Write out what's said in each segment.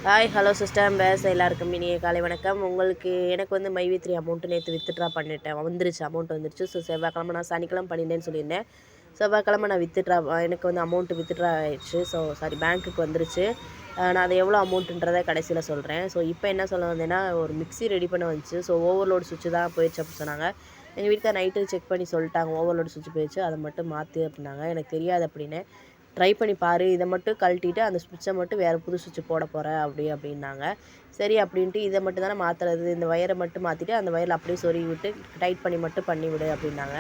Hi hello system எல்லாருக்கும் இனிய காலை வணக்கம். எனக்கு வந்து மைவி3 அமௌண்ட்டு நேற்று வித்ட்ரா பண்ணிட்டேன். வந்துருச்சு, அமௌண்ட் வந்துருச்சு. ஸோ செவ்வாய்க்கிழமை நான் சனிக்கிழமை பண்ணிட்டேன்னு சொல்லியிருந்தேன். செவ்வாய்க்கிழமை நான் எனக்கு வந்து அமௌண்ட்டு வித்ட்ரா ஆயிடுச்சு. பேங்க்குக்கு வந்துருச்சு. நான் அதை எவ்வளோ அமௌண்ட்டுன்றதை கடைசியில் சொல்கிறேன். ஸோ இப்போ என்ன சொல்ல வந்தேன்னா, ஒரு மிக்ஸி ரெடி பண்ண வந்துச்சு. ஸோ ஓவர்லோட் சுவிட்சு தான் போயிடுச்சு அப்படி சொன்னாங்க. எங்கள் வீட்டுக்கார் நைட்டு செக் பண்ணி சொல்லிட்டாங்க, ஓவர்லோட் சுவிட்ச் போயிடுச்சு, அதை மட்டும் மாற்று அப்படின்னாங்க. எனக்கு தெரியாது அப்படின்னு. ட்ரை பண்ணி பாரு, இதை மட்டும் கழட்டிட்டு அந்த ஸ்விட்சை மட்டும் வேறு புது சுவிட்ச் போட போகிறேன் அப்படின்னாங்க. சரி அப்படின்ட்டு இதை மட்டும் தானே மாற்றுறது, இந்த வயரை மட்டும் மாற்றிட்டு அந்த வயரில் அப்படியே சொருகி விட்டு டைட் பண்ணி மட்டும் பண்ணிவிடு அப்படின்னாங்க.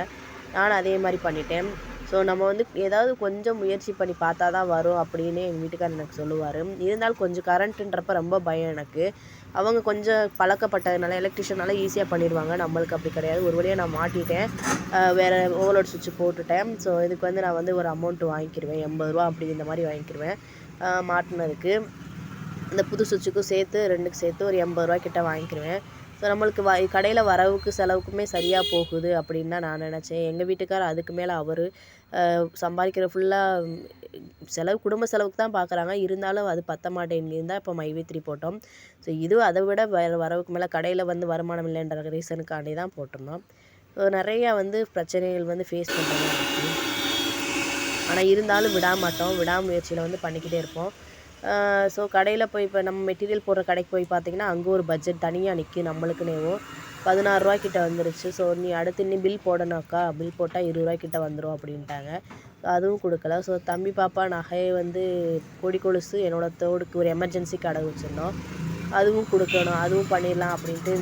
நானும் அதே மாதிரி பண்ணிட்டேன். ஸோ நம்ம வந்து ஏதாவது கொஞ்சம் முயற்சி பண்ணி பார்த்தா தான் வரும் அப்படின்னு எங்கள் வீட்டுக்காரர் எனக்கு சொல்லுவார். இருந்தாலும் கொஞ்சம் கரண்ட்டுன்றப்ப ரொம்ப பயம் எனக்கு. அவங்க கொஞ்சம் பழக்கப்பட்டதுனால எலக்ட்ரிஷியனால ஈஸியாக பண்ணிடுவாங்க. நம்மளுக்கு அப்படி கிடையாது. ஒரு வழியாக நான் மாட்டிட்டேன். வேறு ஓவர்லோட் சுவிட்ச் போட்டுட்டேன். ஸோ இதுக்கு வந்து நான் வந்து ஒரு அமௌண்ட்டு வாங்கிக்கிடுவேன், ரூ. 80 அப்படி இந்த மாதிரி வாங்கிக்கிடுவேன். மாட்டினதுக்கு இந்த புது சுவிட்சுக்கும் சேர்த்து 2க்கு சேர்த்து ஒரு ரூ. 80 கிட்ட வாங்கிக்கிடுவேன். ஸோ நம்மளுக்கு கடையில் வரவுக்கு செலவுக்குமே சரியாக போகுது அப்படின்னு தான் நான் நினச்சேன். எங்கள் வீட்டுக்காரர் அதுக்கு மேலே அவர் சம்பாதிக்கிற ஃபுல்லாக குடும்ப செலவுக்கு தான் பார்க்குறாங்க. இருந்தாலும் அது பத்த மாட்டேங்குது தான் இப்போ மைவி3 போட்டோம். ஸோ இதுவும் அதை விட வரவுக்கு மேலே கடையில் வந்து வருமானம் இல்லைன்ற ரீசனுக்காண்டி தான் போட்டிருந்தோம். ஸோ நிறையா வந்து பிரச்சனைகள் வந்து ஃபேஸ் பண்ணுற மாதிரி இருக்குது. ஆனால் இருந்தாலும் விடாமாட்டோம், விடாமுயற்சியில் வந்து பண்ணிக்கிட்டே இருப்போம். ஸோ கடையில் போய் இப்போ நம்ம மெட்டீரியல் போடுற கடைக்கு போய் பார்த்திங்கன்னா, அங்கே ஒரு பட்ஜெட் தனியாக நிற்கும் நம்மளுக்குனேவும். ரூ. 16 கிட்ட வந்துருச்சு. ஸோ நீ அடுத்து நீ பில் போடணும்க்கா, பில் போட்டால் ரூ. 20 கிட்ட வந்துடும் அப்படின்ட்டாங்க. அதுவும் கொடுக்கல. ஸோ தம்பி பாப்பா நகையை வந்து கொடி கொலுசு, என்னோட தோடுக்கு ஒரு எமர்ஜென்சிக்கு அடகு வச்சுருந்தோம், அதுவும் கொடுக்கணும், அதுவும் பண்ணிடலாம் அப்படின்ட்டு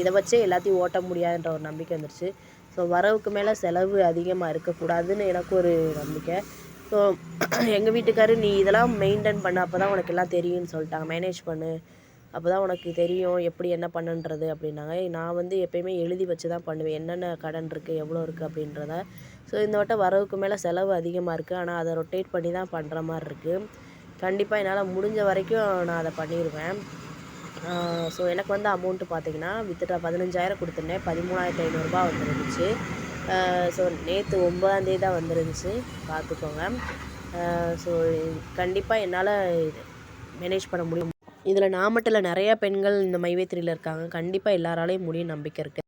இதை வச்சே எல்லாத்தையும் ஓட்ட முடியாதுன்ற ஒரு நம்பிக்கை வந்துருச்சு. ஸோ வரவுக்கு மேலே செலவு அதிகமாக இருக்கக்கூடாதுன்னு எனக்கு ஒரு நம்பிக்கை. ஸோ எங்கள் வீட்டுக்காரர் நீ இதெல்லாம் மெயின்டைன் பண்ணு, அப்போ தான் உனக்கு எல்லாம் தெரியும்னு சொல்லிட்டாங்க. மேனேஜ் பண்ணு, அப்போ தான் உனக்கு தெரியும் எப்படி என்ன பண்ணுன்றது அப்படின்னாங்க. நான் வந்து எப்போயுமே எழுதி வச்சு தான் பண்ணுவேன், என்னென்ன கடன் இருக்குது, எவ்வளோ இருக்குது அப்படின்றத. ஸோ இந்த வட்டம் வரவுக்கு மேலே செலவு அதிகமாக இருக்குது. ஆனால் அதை ரொட்டேட் பண்ணி தான் பண்ணுற மாதிரி இருக்குது. கண்டிப்பாக என்னால் முடிஞ்ச வரைக்கும் நான் அதை பண்ணிடுவேன். ஸோ எனக்கு வந்து அமௌண்ட்டு பார்த்திங்கன்னா வித்ட்ரா 15,000 கொடுத்துருந்தேன். 13,500 வந்துருந்துச்சு. ஸோ நேற்று 9ஆந்தேதி தான் வந்துருந்துச்சு, பார்த்துக்கோங்க. ஸோ கண்டிப்பாக என்னால் மேனேஜ் பண்ண முடியும். இதில் நான் மட்டும் இல்லை, நிறையா பெண்கள் இந்த மைவி3ல இருக்காங்க. கண்டிப்பாக எல்லாராலையும் முடியும், நம்பிக்கை இருக்குது.